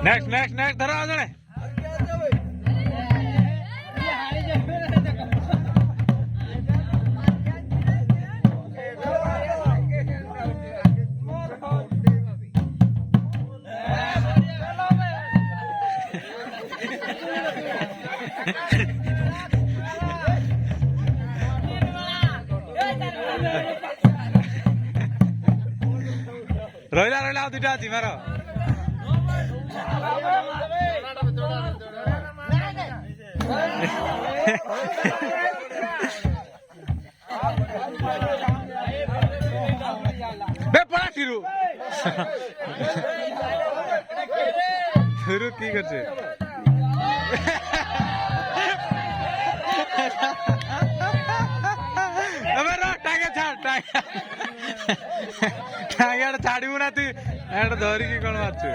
next धरा जणे ରହିଲା ଆଉ ଦୁଇଟା ଅଛି ମାର বে পড়া টিরু টিরু কি করছে টাকা ছাড় টাকা ছাড়িବୁ ନା ତୁ ଏଟା ଧରିକି କଣ ମାରୁଛୁ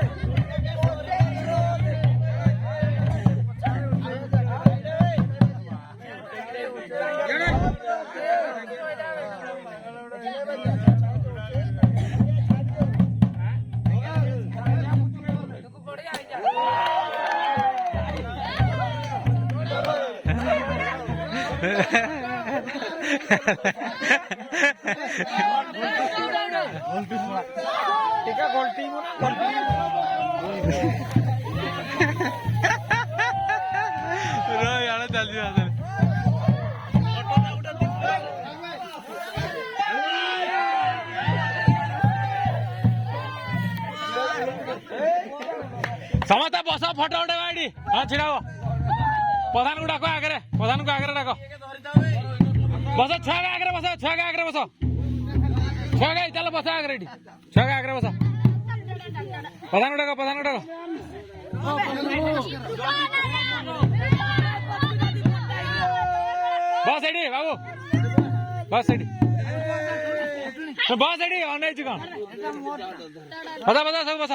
ସମସ୍ତେ ବସ ଫଟୋ ଉଠେଇବା ଏଠି ହଁ ଛିଡ଼ା ହୁଅ ପ୍ରଧାନକୁ ଡାକ ଆଗରେ ପ୍ରଧାନକୁ ଆଗରେ ଡାକ ବସ ଛୁଆ가 ଆଗରେ ବସ ଛୁଆ가 ଆଗରେ ବସ ଛୁଆ가 ଚାଲ ବସ ଆଗରେ ଏଠି ଛୁଆ가 ଆଗରେ ବସ ପ୍ରଧାନକୁ ଡାକ ବସ ଏଠି ବାବୁ ବସ ଏଠି ବସ ଏଠି ଅନେଇଛୁ କଣ ବସ ସବୁ ବସ